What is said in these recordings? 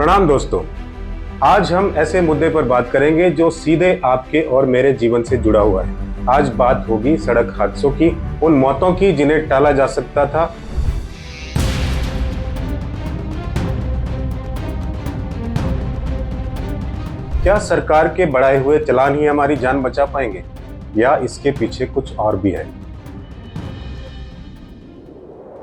प्रणाम दोस्तों। आज हम ऐसे मुद्दे पर बात करेंगे जो सीधे आपके और मेरे जीवन से जुड़ा हुआ है। आज बात होगी सड़क हादसों की, उन मौतों की जिन्हें टाला जा सकता था। क्या सरकार के बढ़ाए हुए चालान ही हमारी जान बचा पाएंगे या इसके पीछे कुछ और भी है?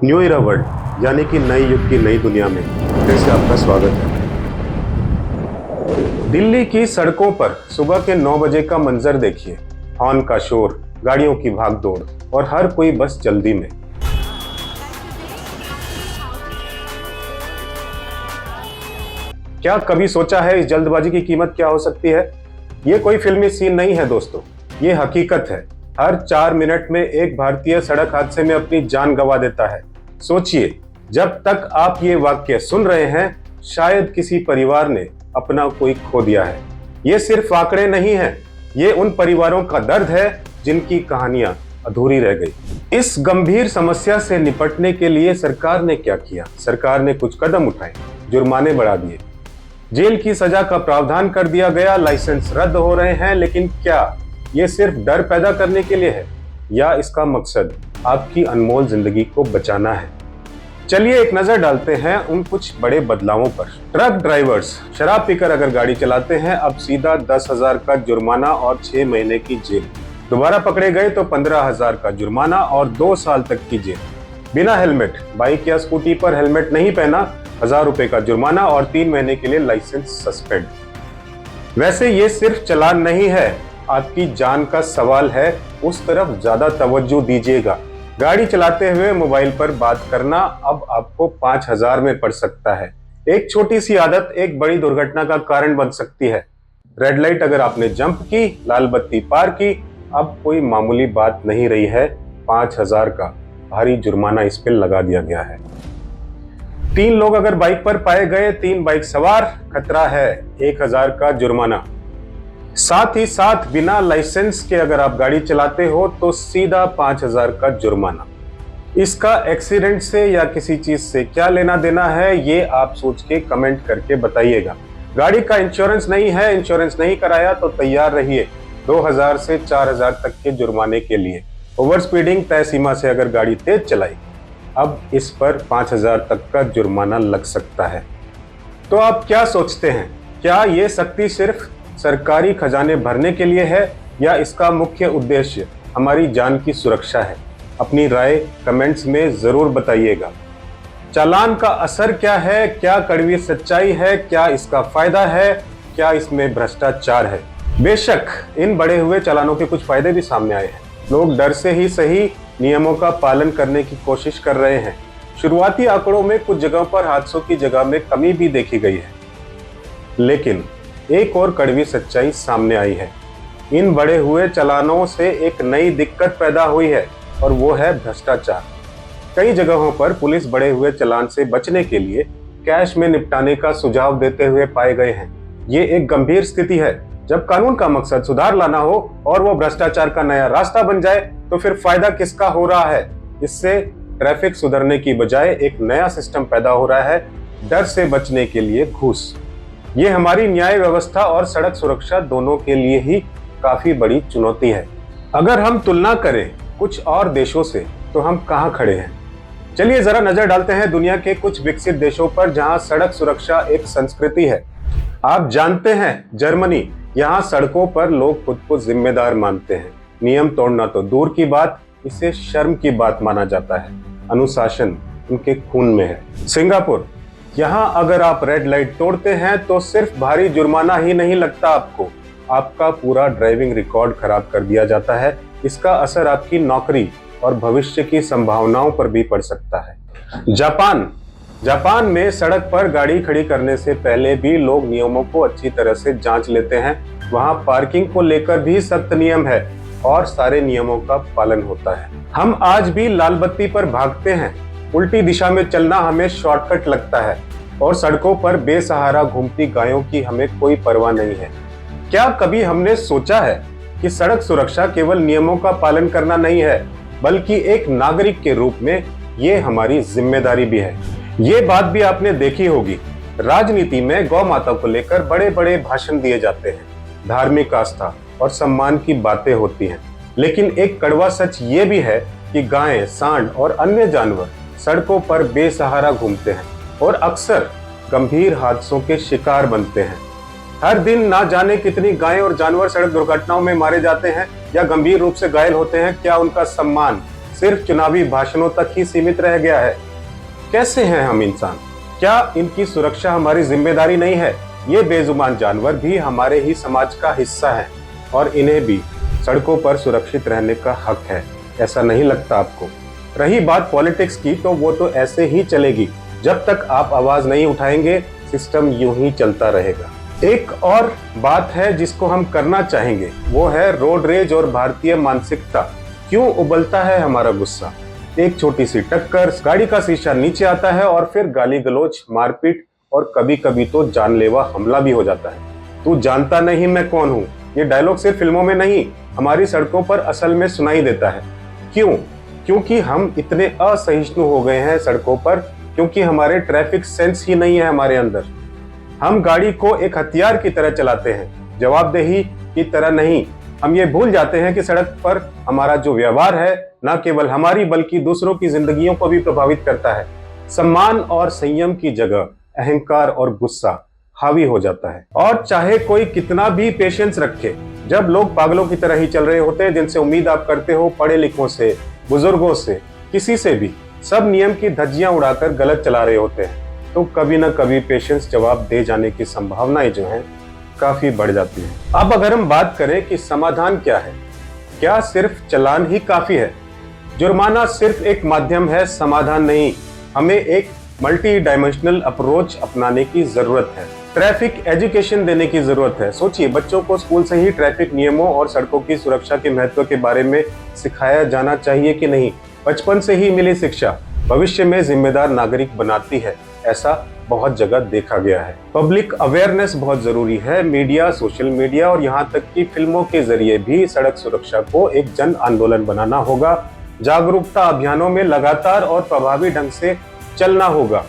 न्यू इरा वर्ल्ड यानी कि नए युग की नई दुनिया में फिर से आपका स्वागत है। दिल्ली की सड़कों पर सुबह के 9 बजे का मंजर देखिए। हॉर्न का शोर, गाड़ियों की भागदौड़ और हर कोई बस जल्दी में। क्या कभी सोचा है इस जल्दबाजी की कीमत क्या हो सकती है? ये कोई फिल्मी सीन नहीं है दोस्तों, ये हकीकत है। हर 4 मिनट में एक भारतीय सड़क हादसे में अपनी जान गंवा देता है। सोचिए, जब तक आप ये वाक्य सुन रहे हैं शायद किसी परिवार ने अपना कोई खो दिया है। ये सिर्फ आंकड़े नहीं हैं, ये उन परिवारों का दर्द है जिनकी कहानियां अधूरी रह गई। इस गंभीर समस्या से निपटने के लिए सरकार ने क्या किया? सरकार ने कुछ कदम उठाए, जुर्माने बढ़ा दिए, जेल की सजा का प्रावधान कर दिया गया, लाइसेंस रद्द हो रहे हैं। लेकिन क्या ये सिर्फ डर पैदा करने के लिए है या इसका मकसद आपकी अनमोल जिंदगी को बचाना है? चलिए एक नजर डालते हैं उन कुछ बड़े बदलावों पर। ट्रक ड्राइवर्स शराब पीकर अगर गाड़ी चलाते हैं अब सीधा 10,000 का जुर्माना और 6 महीने की जेल। दोबारा पकड़े गए तो 15,000 का जुर्माना और 2 साल तक की जेल। बिना हेलमेट बाइक या स्कूटी पर हेलमेट नहीं पहना, 1,000 रुपए का जुर्माना और 3 महीने के लिए लाइसेंस सस्पेंड। वैसे ये सिर्फ चालान नहीं है, आपकी जान का सवाल है, उस तरफ ज्यादा तवज्जो दीजिएगा। गाड़ी चलाते हुए मोबाइल पर बात करना अब आपको 5,000 में पड़ सकता है। एक छोटी सी आदत एक बड़ी दुर्घटना का कारण बन सकती है। रेड लाइट अगर आपने जंप की, लाल बत्ती पार की, अब कोई मामूली बात नहीं रही है, 5,000 का भारी जुर्माना इस पे लगा दिया गया है। 3 लोग अगर बाइक पर पाए गए, 3 बाइक सवार, खतरा है 1,000 का जुर्माना। साथ ही साथ बिना लाइसेंस के अगर आप गाड़ी चलाते हो तो सीधा 5,000 का जुर्माना। इसका एक्सीडेंट से या किसी चीज से क्या लेना देना है, ये आप सोच के कमेंट करके बताइएगा। गाड़ी का इंश्योरेंस नहीं है, इंश्योरेंस नहीं कराया तो तैयार रहिए 2,000 से 4,000 तक के जुर्माने के लिए। ओवर स्पीडिंग, तय सीमा से अगर गाड़ी तेज चलाई, अब इस पर 5,000 तक का जुर्माना लग सकता है। तो आप क्या सोचते हैं, क्या ये सख्ती सिर्फ सरकारी खजाने भरने के लिए है या इसका मुख्य उद्देश्य हमारी जान की सुरक्षा है? अपनी राय कमेंट्स में जरूर बताइएगा। चालान का असर क्या है? क्या कड़वी सच्चाई है? क्या इसका फायदा है? क्या इसमें भ्रष्टाचार है? बेशक इन बढ़े हुए चालानों के कुछ फायदे भी सामने आए हैं। लोग डर से ही सही नियमों का पालन करने की कोशिश कर रहे हैं। शुरुआती आंकड़ों में कुछ जगहों पर हादसों की जगह में कमी भी देखी गई है, लेकिन एक और कड़वी सच्चाई सामने आई है। इन बढ़े हुए चालानों से एक नई दिक्कत पैदा हुई है और वो है भ्रष्टाचार। कई जगहों पर पुलिस बढ़े हुए चालान से बचने के लिए कैश में निपटाने का सुझाव देते हुए पाए गए हैं। ये एक गंभीर स्थिति है। जब कानून का मकसद सुधार लाना हो और वो भ्रष्टाचार का नया रास्ता बन जाए तो फिर फायदा किसका हो रहा है? इससे ट्रैफिक सुधरने की बजाय एक नया सिस्टम पैदा हो रहा है, डर से बचने के लिए घूस। ये हमारी न्याय व्यवस्था और सड़क सुरक्षा दोनों के लिए ही काफी बड़ी चुनौती है। अगर हम तुलना करें कुछ और देशों से तो हम कहां खड़े हैं? चलिए जरा नजर डालते हैं दुनिया के कुछ विकसित देशों पर जहां सड़क सुरक्षा एक संस्कृति है। आप जानते हैं जर्मनी, यहाँ सड़कों पर लोग खुद को जिम्मेदार मानते हैं। नियम तोड़ना तो दूर की बात, इसे शर्म की बात माना जाता है। अनुशासन उनके खून में है। सिंगापुर, यहाँ अगर आप रेड लाइट तोड़ते हैं तो सिर्फ भारी जुर्माना ही नहीं लगता आपको, आपका पूरा ड्राइविंग रिकॉर्ड खराब कर दिया जाता है। इसका असर आपकी नौकरी और भविष्य की संभावनाओं पर भी पड़ सकता है। जापान में सड़क पर गाड़ी खड़ी करने से पहले भी लोग नियमों को अच्छी तरह से जांच लेते हैं। वहाँ पार्किंग को लेकर भी सख्त नियम है और सारे नियमों का पालन होता है। हम आज भी लाल बत्ती पर भागते हैं, उल्टी दिशा में चलना हमें शॉर्टकट लगता है और सड़कों पर बेसहारा घूमती गायों की हमें कोई परवाह नहीं है। क्या कभी हमने सोचा है कि सड़क सुरक्षा केवल नियमों का पालन करना नहीं है, बल्कि एक नागरिक के रूप में ये हमारी जिम्मेदारी भी है? ये बात भी आपने देखी होगी राजनीति में गौ माता को लेकर बड़े बड़े भाषण दिए जाते हैं, धार्मिक आस्था और सम्मान की बातें होती हैं, लेकिन एक कड़वा सच ये भी है कि गायें, सांड और अन्य जानवर सड़कों पर बेसहारा घूमते हैं और अक्सर गंभीर हादसों के शिकार बनते हैं। हर दिन ना जाने कितनी गायें और जानवर सड़क दुर्घटनाओं में मारे जाते हैं या गंभीर रूप से घायल होते हैं। क्या उनका सम्मान सिर्फ चुनावी भाषणों तक ही सीमित रह गया है? कैसे हैं हम इंसान? क्या इनकी सुरक्षा हमारी जिम्मेदारी नहीं है? ये बेजुबान जानवर भी हमारे ही समाज का हिस्सा हैं और इन्हें भी सड़कों पर सुरक्षित रहने का हक है। ऐसा नहीं लगता आपको? रही बात पॉलिटिक्स की, तो वो तो ऐसे ही चलेगी। जब तक आप आवाज नहीं उठाएंगे, सिस्टम यूं ही चलता रहेगा। एक और बात है जिसको हम करना चाहेंगे, वो है रोड रेज और भारतीय मानसिकता। क्यों उबलता है हमारा गुस्सा? एक छोटी सी टक्कर, गाड़ी का शीशा नीचे आता है और फिर गाली गलौज, मारपीट और कभी कभी तो जानलेवा हमला भी हो जाता है। तू जानता नहीं मैं कौन हूँ, ये डायलॉग सिर्फ फिल्मों में नहीं, हमारी सड़कों पर असल में सुनाई देता है। क्यों? क्योंकि हम इतने असहिष्णु हो गए हैं सड़कों पर, क्योंकि हमारे ट्रैफिक सेंस ही नहीं है हमारे अंदर। हम गाड़ी को एक हथियार की तरह चलाते हैं, जवाबदेही की तरह नहीं। हम ये भूल जाते हैं कि सड़क पर हमारा जो व्यवहार है न केवल हमारी बल्कि दूसरों की जिंदगियों को भी प्रभावित करता है। सम्मान और संयम की जगह अहंकार और गुस्सा हावी हो जाता है। और चाहे कोई कितना भी पेशेंस रखे, जब लोग पागलों की तरह ही चल रहे होते हैं, जिनसे उम्मीद आप करते हो पढ़े लिखों से, बुजुर्गों से, किसी से भी, सब नियम की धज्जियां उड़ाकर गलत चला रहे होते हैं, तो कभी ना कभी पेशेंस जवाब दे जाने की संभावनाएं जो हैं काफी बढ़ जाती है। अब अगर हम बात करें कि समाधान क्या है, क्या सिर्फ चालान ही काफी है? जुर्माना सिर्फ एक माध्यम है, समाधान नहीं। हमें एक मल्टी डायमेंशनल अप्रोच अपनाने की जरूरत है। ट्रैफिक एजुकेशन देने की जरूरत है। सोचिए, बच्चों को स्कूल से ही ट्रैफिक नियमों और सड़कों की सुरक्षा के महत्व के बारे में सिखाया जाना चाहिए कि नहीं? बचपन से ही मिली शिक्षा भविष्य में जिम्मेदार नागरिक बनाती है, ऐसा बहुत जगह देखा गया है। पब्लिक अवेयरनेस बहुत जरूरी है। मीडिया, सोशल मीडिया और यहाँ तक कि फिल्मों के जरिए भी सड़क सुरक्षा को एक जन आंदोलन बनाना होगा। जागरूकता अभियानों में लगातार और प्रभावी ढंग से चलना होगा।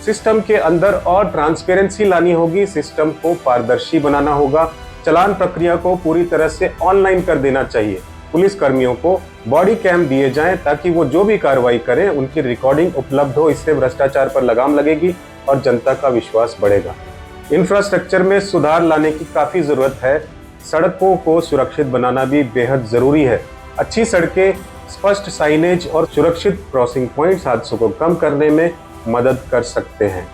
सिस्टम के अंदर और ट्रांसपेरेंसी लानी होगी। सिस्टम को पारदर्शी बनाना होगा। चालान प्रक्रिया को पूरी तरह से ऑनलाइन कर देना चाहिए। पुलिस कर्मियों को बॉडी कैम दिए जाएं ताकि वो जो भी कार्रवाई करें उनकी रिकॉर्डिंग उपलब्ध हो। इससे भ्रष्टाचार पर लगाम लगेगी और जनता का विश्वास बढ़ेगा। इंफ्रास्ट्रक्चर में सुधार लाने की काफी जरूरत है। सड़कों को सुरक्षित बनाना भी बेहद जरूरी है। अच्छी सड़कें, स्पष्ट साइनेज और सुरक्षित क्रॉसिंग पॉइंट्स हादसों को कम करने में मदद कर सकते हैं।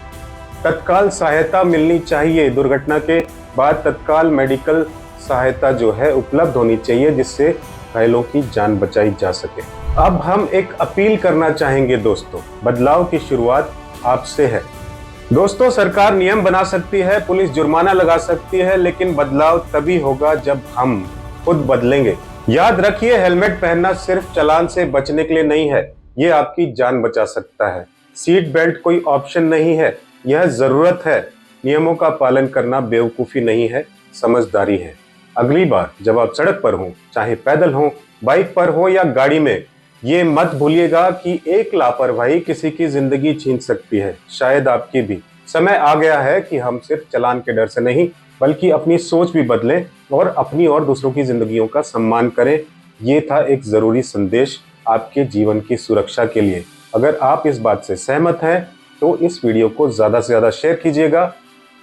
तत्काल सहायता मिलनी चाहिए। दुर्घटना के बाद तत्काल मेडिकल सहायता जो है उपलब्ध होनी चाहिए, जिससे घायलों की जान बचाई जा सके। अब हम एक अपील करना चाहेंगे दोस्तों, बदलाव की शुरुआत आपसे है। दोस्तों, सरकार नियम बना सकती है, पुलिस जुर्माना लगा सकती है, लेकिन बदलाव तभी होगा जब हम खुद बदलेंगे। याद रखिए, हेलमेट पहनना सिर्फ चालान से बचने के लिए नहीं है, ये आपकी जान बचा सकता है। सीट बेल्ट कोई ऑप्शन नहीं है, यह जरूरत है। नियमों का पालन करना बेवकूफी नहीं है, समझदारी है। अगली बार जब आप सड़क पर हो, चाहे पैदल हो, बाइक पर हो या गाड़ी में, ये मत भूलिएगा कि एक लापरवाही किसी की जिंदगी छीन सकती है, शायद आपकी भी। समय आ गया है कि हम सिर्फ चालान के डर से नहीं, बल्कि अपनी सोच भी बदलें और अपनी और दूसरों की जिंदगियों का सम्मान करें। ये था एक जरूरी संदेश आपके जीवन की सुरक्षा के लिए। अगर आप इस बात से सहमत हैं तो इस वीडियो को ज्यादा से ज्यादा शेयर कीजिएगा।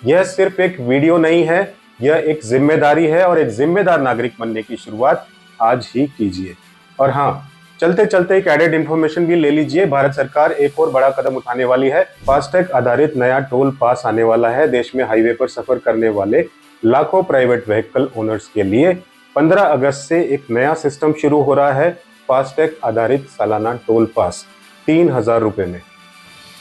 यह सिर्फ एक वीडियो नहीं है, यह एक जिम्मेदारी है और एक जिम्मेदार नागरिक बनने की शुरुआत आज ही कीजिए। और हाँ, चलते चलते एक एडेड इन्फॉर्मेशन भी ले लीजिए। भारत सरकार एक और बड़ा कदम उठाने वाली है। फास्टैग आधारित नया टोल पास आने वाला है। देश में हाईवे पर सफर करने वाले लाखों प्राइवेट व्हीकल ओनर्स के लिए 15 अगस्त से एक नया सिस्टम शुरू हो रहा है। फास्टैग आधारित सालाना टोल पास 3000 रुपए में।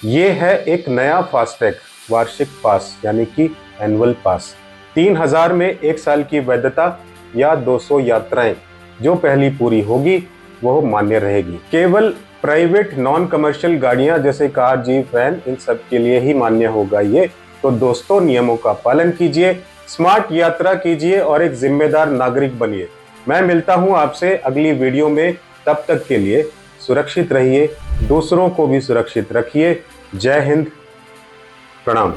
ये है एक नया फास्टैग वार्षिक पास, यानी कि एनुअल पास। 3000 में 1 साल की वैधता या 200 यात्राएं जो पहली पूरी होगी वो मान्य रहेगी। केवल प्राइवेट नॉन कमर्शियल गाड़ियां जैसे कार, जीप, वैन, इन सब के लिए ही मान्य होगा ये। तो दोस्तों, नियमों का पालन कीजिए, स्मार्ट यात्रा कीजिए और एक जिम्मेदार नागरिक बनिए। मैं मिलता हूं आपसे अगली वीडियो में। तब तक के लिए सुरक्षित रहिए, दूसरों को भी सुरक्षित रखिए। जय हिंद, प्रणाम।